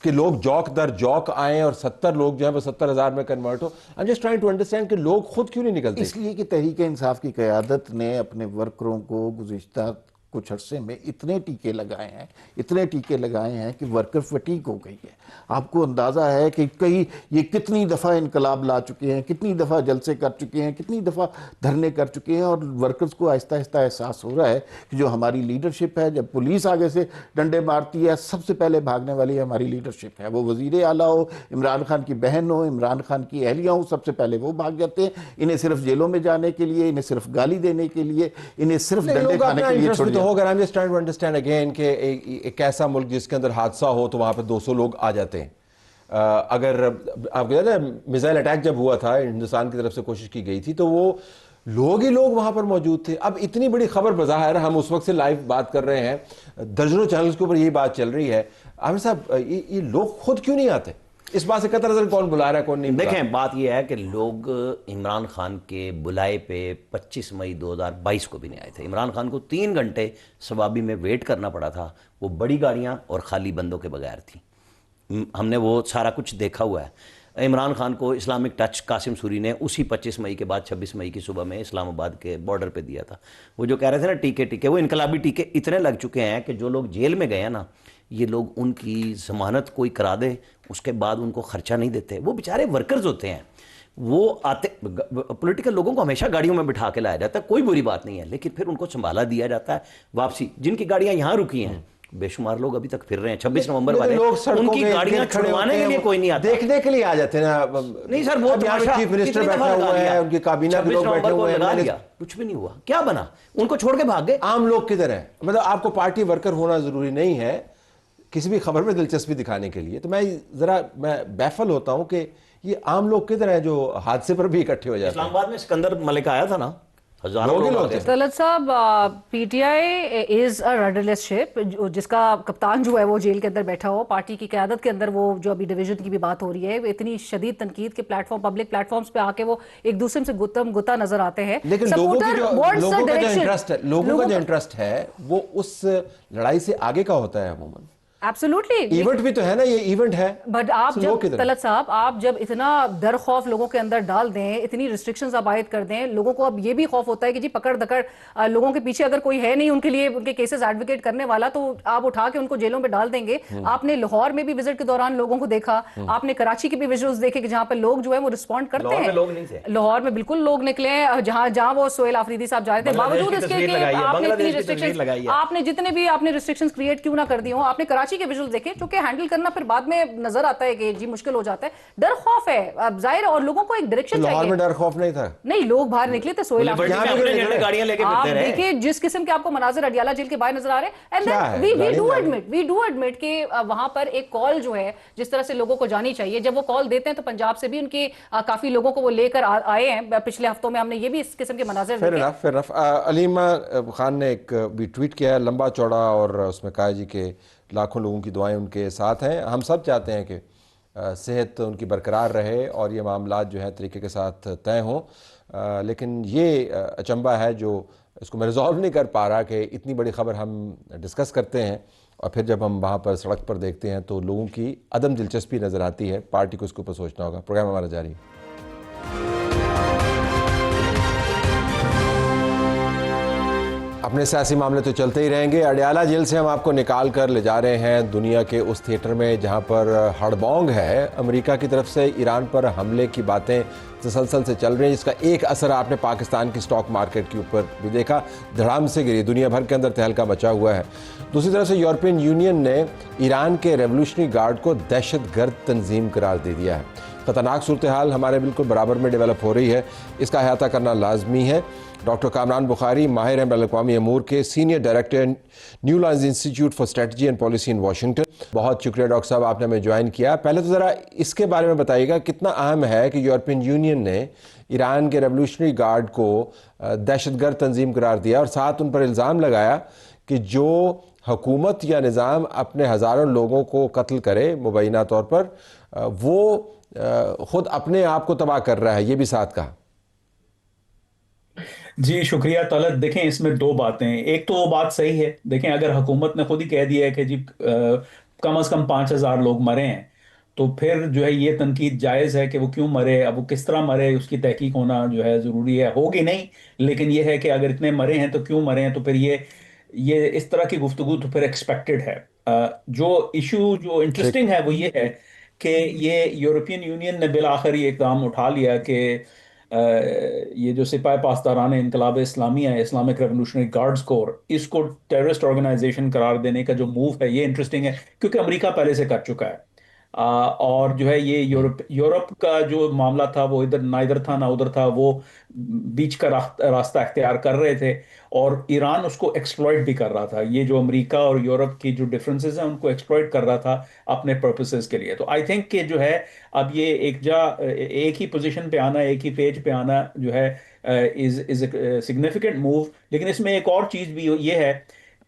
کہ لوگ جوک در جوک آئیں اور 70 لوگ جو ہیں وہ 70,000 میں convert who. I'm just trying to understand کہ لوگ خود کیوں نہیں نکلتے. اس لیے کہ تحریک انصاف کی قیادت نے اپنے ورکروں کو گزشتہ کچھ عرصے میں اتنے ٹیکے لگائے ہیں کہ ورکر فٹیگ ہو گئی ہے. آپ کو اندازہ ہے کہ یہ کتنی دفعہ انقلاب لا چکے ہیں، کتنی دفعہ جلسے کر چکے ہیں، کتنی دفعہ دھرنے کر چکے ہیں، اور ورکرز کو آہستہ آہستہ احساس ہو رہا ہے کہ جو ہماری لیڈرشپ ہے، جب پولیس آگے سے ڈنڈے مارتی ہے، سب سے پہلے بھاگنے والی ہماری لیڈرشپ ہے. وہ وزیر اعلیٰ ہو، عمران خان کی بہن ہو، عمران خان کی اہلیہ ہو، سب سے پہلے وہ بھاگ جاتے ہیں. انہیں صرف جیلوں میں جانے کے لیے، انہیں صرف گالی دینے کے لیے، انہیں صرف ڈنڈے کھانے کے لیے چھوڑ ہو اگر ہم just trying to understand again کہ ایک ایسا ملک جس کے اندر حادثہ ہو تو وہاں پہ 200 لوگ آ جاتے ہیں. اگر آپ کہتے ہیں میزائل اٹیک جب ہوا تھا ہندوستان کی طرف سے کوشش کی گئی تھی تو وہ لوگ ہی لوگ وہاں پر موجود تھے. اب اتنی بڑی خبر بظاہر ہم اس وقت سے لائیو بات کر رہے ہیں, درجنوں چینلز کے اوپر یہی بات چل رہی ہے. عامر صاحب یہ لوگ خود کیوں نہیں آتے؟ اس بات سے قطع نظر کون بلا رہا ہے کون نہیں. دیکھیں بات یہ ہے کہ لوگ عمران خان کے بلائے پہ 25 مئی 2022 کو بھی نہیں آئے تھے. عمران خان کو 3 گھنٹے سوابی میں ویٹ کرنا پڑا تھا, وہ بڑی گاڑیاں اور خالی بندوں کے بغیر تھیں. ہم نے وہ سارا کچھ دیکھا ہوا ہے. عمران خان کو اسلامک ٹچ قاسم سوری نے اسی 25 مئی کے بعد 26 مئی کی صبح میں اسلام آباد کے بارڈر پہ دیا تھا. وہ جو کہہ رہے تھے نا ٹیکے ٹیکے, وہ انقلابی ٹیکے اتنے لگ چکے ہیں کہ جو لوگ جیل میں گئے ہیں نا, یہ لوگ ان کی ضمانت کوئی کرا دے اس کے بعد ان کو خرچہ نہیں دیتے. وہ بیچارے ورکرز ہوتے ہیں, وہ آتے پولیٹیکل لوگوں کو ہمیشہ گاڑیوں میں بٹھا کے لایا جاتا ہے, کوئی بری بات نہیں ہے, لیکن پھر ان کو سنبھالا دیا جاتا ہے واپسی. جن کی گاڑیاں یہاں رکی ہیں بے شمار لوگ ابھی تک پھر رہے ہیں. 26 نومبر والے ان کی گاڑیاں چھڑوانے کے لیے کوئی نہیں آتا, دیکھنے کے لیے آ جاتے ہیں نا. نہیں سر, وہ چیف منسٹر بیٹھا ہوا ہے, ان کی کابینہ کے لوگ بیٹھے ہوئے ہیں, کچھ بھی نہیں ہوا. کیا بنا؟ ان کو چھوڑ کے بھاگ گئے. عام لوگ کدھر ہیں؟ مطلب آپ کو پارٹی ورکر ہونا ضروری نہیں ہے کسی بھی خبر میں دلچسپی دکھانے کے لیے. تو میں بیفل ہوتا ہوں کہ یہ عام لوگ کدھر ہیں جو حادثے پر بھی اکٹھے ہو جاتے ہیں. اسلام آباد میں سکندر ملک آیا تھا نا, ہزاروں لوگ. طلعت صاحب, پی ٹی آئی از اے رڈرلیس شپ, جس کا کپتان جو ہے وہ جیل کے اندر بیٹھا ہو. پارٹی کی قیادت کے اندر وہ جو ابھی ڈویژن کی بھی بات ہو رہی ہے, اتنی شدید تنقید کے platform, public platforms پہ آ کے وہ ایک دوسرے سے گتم گتا نظر آتے ہیں. لیکن لوگوں کا جو انٹرسٹ ہے وہ اس لڑائی سے آگے کا ہوتا ہے عموماً. ایبسولوٹلی, ایونٹ بھی تو ہے نا, یہ ایونٹ ہے. بٹ آپ جب طلعت صاحب آپ جب اتنا ڈر خوف لوگوں کے اندر ڈال دیں, اتنی ریسٹرکشنز آپ عائد کر دیں, لوگوں کو اب یہ بھی خوف ہوتا ہے کہ جی پکڑ دکڑ لوگوں کے پیچھے اگر کوئی ہے نہیں ان کے لیے ان کے کیسز ایڈوکیٹ کرنے والا, تو آپ اٹھا کے ان کو جیلوں میں ڈال دیں گے. آپ نے لاہور میں بھی وزٹ کے دوران لوگوں کو دیکھا, آپ نے کراچی کے بھی ویژولز دیکھے کہ جہاں پہ لوگ جو ہے وہ رسپونڈ کرتے ہیں. لاہور میں بالکل لوگ نکلے ہیں, جہاں وہ سہیل آفریدی صاحب جا رہے تھے, باوجود اس کے کہ آپ نے اتنی ریسٹرکشنز, آپ نے جتنے بھی آپ نے ریسٹرکشنز کریٹ کیوں نہ کر دی ہوں, آپ نے کراچی کے ویژولز دیکھے جو ہینڈل کرنا پھر بعد میں نظر آتا ہے کہ جی مشکل ہو جاتا ہے. ڈر خوف ہے اب ظاہر, اور لوگوں کو ایک ڈائریکشن چاہیے. لاہور میں ڈر خوف نہیں تھا, نہیں لوگ باہر نکلے تھے. سہیل آپ دیکھیے جس قسم کے آپ کو مناظر اڈیالہ جیل کے باہر نظر آ رہے ہیں, اینڈ وی ڈو ایڈمٹ کہ وہاں پر ایک کال جو ہے جس طرح سے لوگوں کو جانی چاہیے, جب وہ کال دیتے ہیں تو پنجاب سے بھی ان کے کافی لوگوں کو وہ لے کر آئے ہیں. پچھلے ہفتوں میں ہم نے یہ بھی اس قسم کے مناظر دیکھے. علیمہ خان نے ایک بھی ٹویٹ کیا ہے لمبا چوڑا, اور اس میں کہا جی کہ لاکھوں لوگوں کی دعائیں ان کے ساتھ ہیں. ہم سب چاہتے ہیں کہ صحت ان کی برقرار رہے اور یہ معاملات جو ہیں طریقے کے ساتھ طے ہوں, لیکن یہ اچنبھا ہے جو اس کو میں ریزالو نہیں کر پا رہا کہ اتنی بڑی خبر ہم ڈسکس کرتے ہیں اور پھر جب ہم وہاں پر سڑک پر دیکھتے ہیں تو لوگوں کی عدم دلچسپی نظر آتی ہے. پارٹی کو اس کے اوپر سوچنا ہوگا. پروگرام ہمارا جاری ہے. اپنے سیاسی معاملے تو چلتے ہی رہیں گے. اڈیالہ جیل سے ہم آپ کو نکال کر لے جا رہے ہیں دنیا کے اس تھیٹر میں جہاں پر ہڑبونگ ہے. امریکہ کی طرف سے ایران پر حملے کی باتیں تسلسل سے چل رہی ہیں, جس کا ایک اثر آپ نے پاکستان کی سٹاک مارکیٹ کے اوپر بھی دیکھا, دھڑام سے گری. دنیا بھر کے اندر تہلکہ مچا ہوا ہے. دوسری طرف سے یورپین یونین نے ایران کے ریولوشنری گارڈ کو دہشت گرد تنظیم قرار دے دیا ہے. خطرناک صورتحال ہمارے بالکل برابر میں ڈیولپ ہو رہی ہے, اس کا احاطہ کرنا لازمی ہے. ڈاکٹر کامران بخاری ماہر ہیں بین الاقوامی امور کے, senior director new lines institute for strategy and policy in Washington. بہت شکریہ ڈاکٹر صاحب, آپ نے ہمیں جوائن کیا. پہلے تو ذرا اس کے بارے میں بتائیے گا کتنا اہم ہے کہ یورپین یونین نے ایران کے ریولوشنری گارڈ کو دہشت گرد تنظیم قرار دیا اور ساتھ ان پر الزام لگایا کہ جو حکومت یا نظام اپنے ہزاروں لوگوں کو قتل کرے مبینہ طور پر, وہ خود اپنے آپ کو تباہ کر رہا ہے, یہ بھی ساتھ کہا. جی شکریہ طلعت. دیکھیں اس میں 2 باتیں ہیں. ایک تو وہ بات صحیح ہے, دیکھیں اگر حکومت نے خود ہی کہہ دیا ہے کہ جی کم از کم 5000 لوگ مرے ہیں, تو پھر جو ہے یہ تنقید جائز ہے کہ وہ کیوں مرے, اب وہ کس طرح مرے اس کی تحقیق ہونا جو ہے ضروری ہے. ہوگی نہیں, لیکن یہ ہے کہ اگر اتنے مرے ہیں تو کیوں مرے ہیں, تو پھر یہ اس طرح کی گفتگو تو پھر ایکسپیکٹڈ ہے. جو ایشو جو انٹرسٹنگ ہے وہ یہ ہے کہ یہ یورپین یونین نے بالآخر یہ اقدام اٹھا لیا کہ یہ جو سپاہ پاسداران انقلاب اسلامیہ ہے, اسلامک ریولوشنری گارڈز کور, اس کو ٹیررسٹ آرگنائزیشن قرار دینے کا جو موو ہے یہ انٹرسٹنگ ہے, کیونکہ امریکہ پہلے سے کر چکا ہے. اور جو ہے یہ یورپ کا جو معاملہ تھا وہ نہ ادھر تھا نہ ادھر تھا، وہ بیچ کا راستہ اختیار کر رہے تھے، اور ایران اس کو ایکسپلوئٹ بھی کر رہا تھا. یہ جو امریکہ اور یورپ کی جو ڈفرینسز ہیں ان کو ایکسپلوئٹ کر رہا تھا اپنے پرپسز کے لیے. تو آئی تھنک کہ جو ہے اب یہ ایک ہی پوزیشن پہ آنا، ایک ہی پیج پہ آنا جو ہے از اے سگنیفیکنٹ موو. لیکن اس میں ایک اور چیز بھی یہ ہے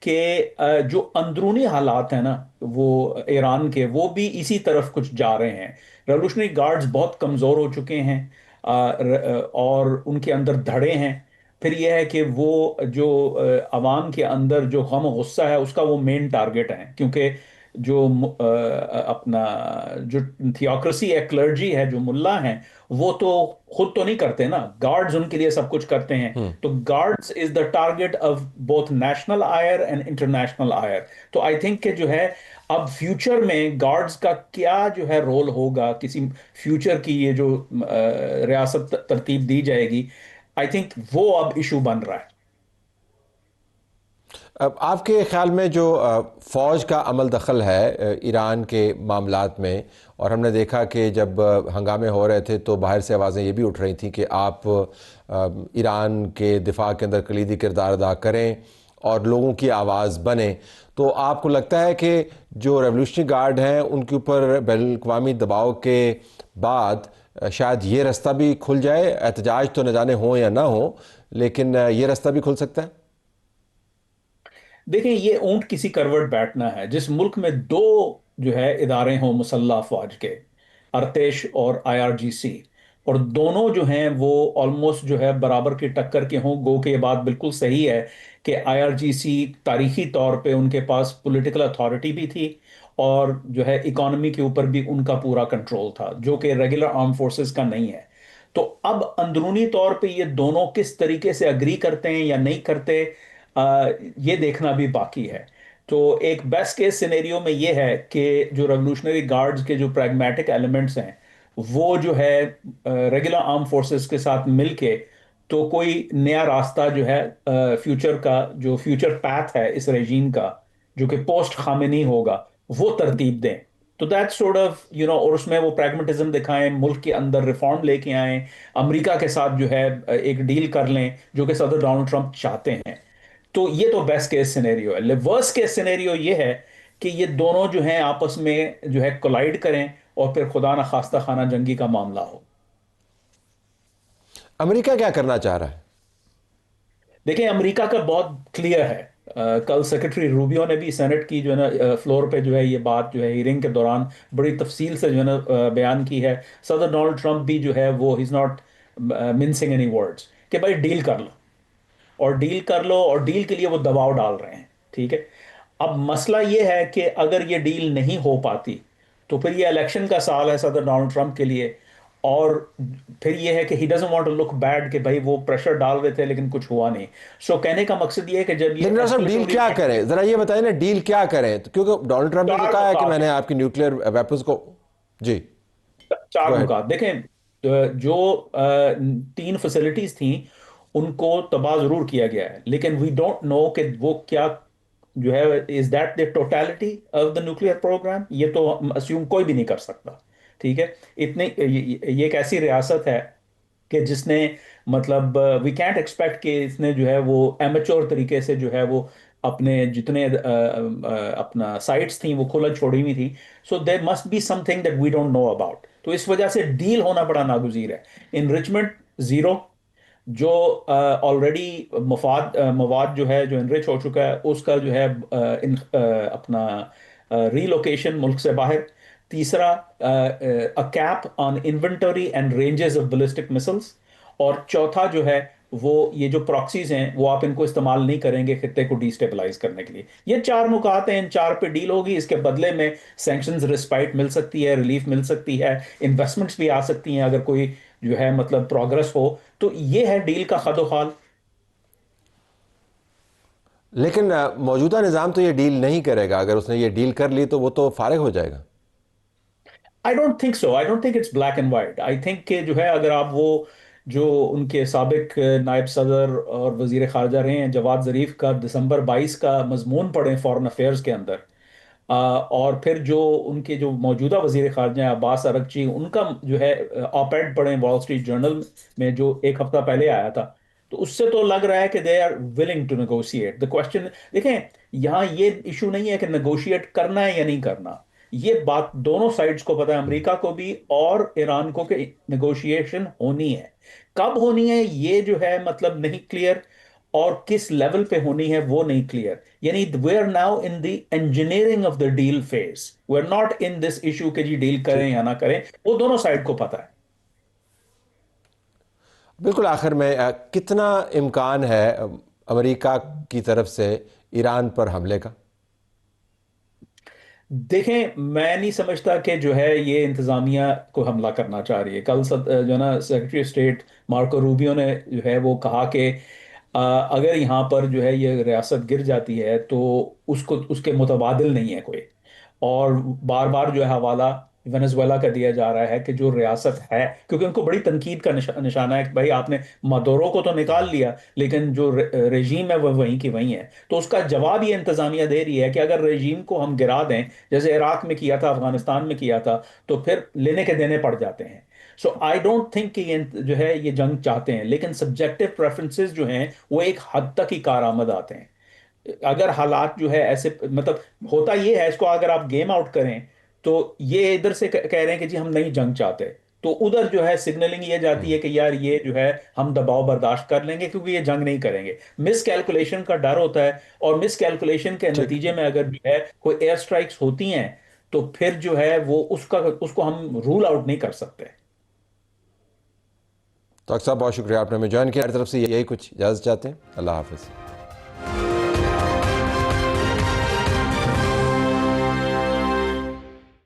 کہ جو اندرونی حالات ہیں نا وہ ایران کے، وہ بھی اسی طرف کچھ جا رہے ہیں. ریولوشنری گارڈز بہت کمزور ہو چکے ہیں، اور ان کے اندر دھڑے ہیں. پھر یہ ہے کہ وہ جو عوام کے اندر جو غم و غصہ ہے اس کا وہ مین ٹارگٹ ہے، کیونکہ جو اپنا جو تھیوکریسی ہے، کلرجی ہے، جو ملا ہیں، وہ تو خود تو نہیں کرتے نا، گارڈز ان کے لیے سب کچھ کرتے ہیں. تو guards is the target of both national ire and international ire. تو آئی تھنک کہ جو ہے اب فیوچر میں گارڈز کا کیا جو ہے رول ہوگا، کسی فیوچر کی یہ جو ریاست ترتیب دی جائے گی، آئی تھنک وہ اب ایشو بن رہا ہے. اب آپ کے خیال میں جو فوج کا عمل دخل ہے ایران کے معاملات میں، اور ہم نے دیکھا کہ جب ہنگامے ہو رہے تھے تو باہر سے آوازیں یہ بھی اٹھ رہی تھیں کہ آپ ایران کے دفاع کے اندر کلیدی کردار ادا کریں اور لوگوں کی آواز بنیں، تو آپ کو لگتا ہے کہ جو ریولوشنری گارڈ ہیں ان کے اوپر بین الاقوامی دباؤ کے بعد شاید یہ رستہ بھی کھل جائے؟ احتجاج تو نہ جانے ہوں یا نہ ہوں، لیکن یہ رستہ بھی کھل سکتا ہے؟ دیکھیں، یہ اونٹ کسی کروٹ بیٹھنا ہے. جس ملک میں دو جو ہے ادارے ہوں مسلح افواج کے، ارتیش اور IRGC، اور دونوں جو ہیں وہ آلموسٹ جو ہے برابر کی ٹکر کے ہوں، گو کہ یہ بات بالکل صحیح ہے کہ IRGC تاریخی طور پہ ان کے پاس پولیٹیکل اتھارٹی بھی تھی، اور جو ہے اکانومی کے اوپر بھی ان کا پورا کنٹرول تھا، جو کہ ریگولر آرم فورسز کا نہیں ہے. تو اب اندرونی طور پہ یہ دونوں کس طریقے سے اگری کرتے ہیں یا نہیں کرتے، یہ دیکھنا بھی باقی ہے. تو ایک بیسٹ کیس سینیریو میں یہ ہے کہ جو ریولوشنری گارڈز کے جو پریگمیٹک ایلیمنٹس ہیں وہ جو ہے ریگولر آرم فورسز کے ساتھ مل کے تو کوئی نیا راستہ جو ہے فیوچر کا، جو فیوچر پیتھ ہے اس رجیم کا، جو کہ پوسٹ خامنی ہوگا، وہ ترتیب دیں. تو دیٹ سورٹ آف اور اس میں وہ پریگمیٹزم دکھائیں، ملک کے اندر ریفارم لے کے آئیں، امریکہ کے ساتھ جو ہے ایک ڈیل کر لیں جو کہ صدر ڈونلڈ ٹرمپ چاہتے ہیں. تو یہ تو بیسٹ کیس سینیریو ہے. ورس کیس سینیریو یہ ہے کہ یہ دونوں جو ہیں آپس میں جو ہے کولائڈ کریں اور پھر خدا نخواستہ خانہ جنگی کا معاملہ ہو. امریکہ کیا کرنا چاہ رہا ہے؟ دیکھیں، امریکہ کا بہت کلیئر ہے. کل سیکرٹری روبیو نے بھی سینٹ کی جو ہے نا فلور پہ جو ہے یہ بات جو ہے ہیرنگ کے دوران بڑی تفصیل سے جو ہے نا بیان کی ہے. صدر ڈونلڈ ٹرمپ بھی جو ہے وہ ہی از ناٹ منسنگ اینی ورڈز کہ بھائی ڈیل کر لو، اور ڈیل کر لو، اور ڈیل کے لیے وہ دباؤ ڈال رہے ہیں. ٹھیک ہے، اب مسئلہ یہ ہے کہ اگر یہ ڈیل نہیں ہو پاتی تو پھر یہ الیکشن کا سال ہے صدر ڈونلڈ ٹرمپ کے لیے، اور پھر یہ ہے کہ he doesn't want to look bad کہ بھائی وہ پریشر ڈال رہے تھے لیکن کچھ ہوا نہیں. سو کہنے کا مقصد یہ ہے کہ جب لیکن صاحب ڈیل کیا کریں، ذرا یہ بتائیں نا، ڈیل کیا کریں؟ کیونکہ ڈونلڈ ٹرمپ نے کہا ہے کہ میں نے آپ کی نیوکلیئر ویپنز کو جی 4 نکات دیکھیں. جو 3 فیسلٹیز تھیں ان کو تباہ ضرور کیا گیا ہے، لیکن وی ڈونٹ نو کہ وہ کیا جو ہے is that the totality of the nuclear program. یہ تو اسیوم کوئی بھی نہیں کر سکتا. ٹھیک ہے، یہ ایک ایسی ریاست ہے کہ جس نے مطلب وی کینٹ ایکسپیکٹ کہ اس نے جو ہے وہ ایمیچور طریقے سے جو ہے وہ اپنے جتنے اپنا سائٹس تھیں وہ کھلا چھوڑی ہوئی تھی. So there must be something that we don't know about. تو اس وجہ سے ڈیل ہونا بڑا ناگزیر ہے. انریچمنٹ زیرو، جو آلریڈی مواد جو ہے جو انرچ ہو چکا ہے اس کا جو ہے اپنا ری لوکیشن ملک سے باہر. تیسرا keep on inventory and ranges of ballistic muscles. اور چوتھا جو ہے وہ یہ جو پراکسیز ہیں وہ آپ ان کو استعمال نہیں کریں گے خطے کو ڈی اسٹیبلائز کرنے کے لیے. یہ 4 نکات ہیں، ان 4 پہ ڈیل ہوگی. اس کے بدلے میں سینکشنز رسپائٹ مل سکتی ہے، ریلیف مل سکتی ہے، انویسٹمنٹس بھی آ سکتی ہیں اگر کوئی جو ہے مطلب پروگرس ہو. تو یہ ہے ڈیل کا خد و خال. لیکن موجودہ نظام تو یہ ڈیل نہیں کرے گا. اگر اس نے یہ ڈیل کر لی تو وہ تو فارغ ہو جائے گا. I don't think so. I don't think it's black and white. I think کہ جو ہے اگر آپ وہ جو ان کے سابق نائب صدر اور وزیر خارجہ رہے ہیں جواد ظریف کا دسمبر 22 کا مضمون پڑھیں فورن افیئرز کے اندر، اور پھر جو ان کے جو موجودہ وزیر خارجہ ہیں عباس ارغچی، ان کا جو ہے آپ ایڈ پڑھیں وال اسٹریٹ جرنل میں جو ایک ہفتہ پہلے آیا تھا، تو اس سے تو لگ رہا ہے کہ they are willing to negotiate. The question دیکھیں یہاں یہ ایشو نہیں ہے کہ نیگوشیٹ کرنا ہے یا نہیں کرنا، یہ بات دونوں سائڈز کو پتا ہے، امریکہ کو بھی اور ایران کو، کہ نیگوشیشن ہونی ہے. کب ہونی ہے یہ جو ہے مطلب نہیں کلیئر، اور کس لیول پہ ہونی ہے وہ نہیں کلیئر. یعنی we are now in the engineering of the deal phase, we are not in this issue کہ جی ڈیل کریں یا نہ کریں، وہ دونوں سائڈ کو پتا ہے. بالکل آخر میں کتنا امکان ہے امریکہ کی طرف سے ایران پر حملے کا؟ دیکھیں میں نہیں سمجھتا کہ جو ہے یہ انتظامیہ کو حملہ کرنا چاہ رہی ہے. کل جو ہے نا سیکرٹری اسٹیٹ مارکو روبیو نے جو ہے وہ کہا کہ اگر یہاں پر جو ہے یہ ریاست گر جاتی ہے تو اس کے متبادل نہیں ہے کوئی. اور بار بار جو ہے حوالہ وینزویلا کا دیا جا رہا ہے کہ جو ریاست ہے، کیونکہ ان کو بڑی تنقید کا نشانہ ہے کہ بھائی آپ نے مادورو کو تو نکال لیا لیکن جو رژیم ہے وہ وہیں کی وہیں ہے. تو اس کا جواب یہ انتظامیہ دے رہی ہے کہ اگر رژیم کو ہم گرا دیں جیسے عراق میں کیا تھا، افغانستان میں کیا تھا، تو پھر لینے کے دینے پڑ جاتے ہیں. سو آئی ڈونٹ تھنک کہ یہ جو ہے یہ جنگ چاہتے ہیں، لیکن سبجیکٹو پریفرنسز جو ہیں وہ ایک حد تک ہی کارآمد آتے ہیں. اگر حالات جو ہے ایسے مطلب ہوتا یہ ہے، اس کو اگر آپ گیم آؤٹ کریں تو یہ ادھر سے کہہ رہے ہیں کہ جی ہم نہیں جنگ چاہتے، تو ادھر جو ہے سگنلنگ یہ جاتی ہے کہ یار یہ جو ہے ہم دباؤ برداشت کر لیں گے کیونکہ یہ جنگ نہیں کریں گے. مس کیلکولیشن کا ڈر ہوتا ہے، اور مس کیلکولیشن کے نتیجے میں اگر جو ہے کوئی ایئر سٹرائکس ہوتی ہیں تو پھر جو ہے وہ اس کو ہم رول آؤٹ نہیں کر سکتے. تو صاحب بہت شکریہ آپ نے ہمیں جوائن کیا. ہر طرف سے یہی کچھ اجازت چاہتے ہیں. اللہ حافظ.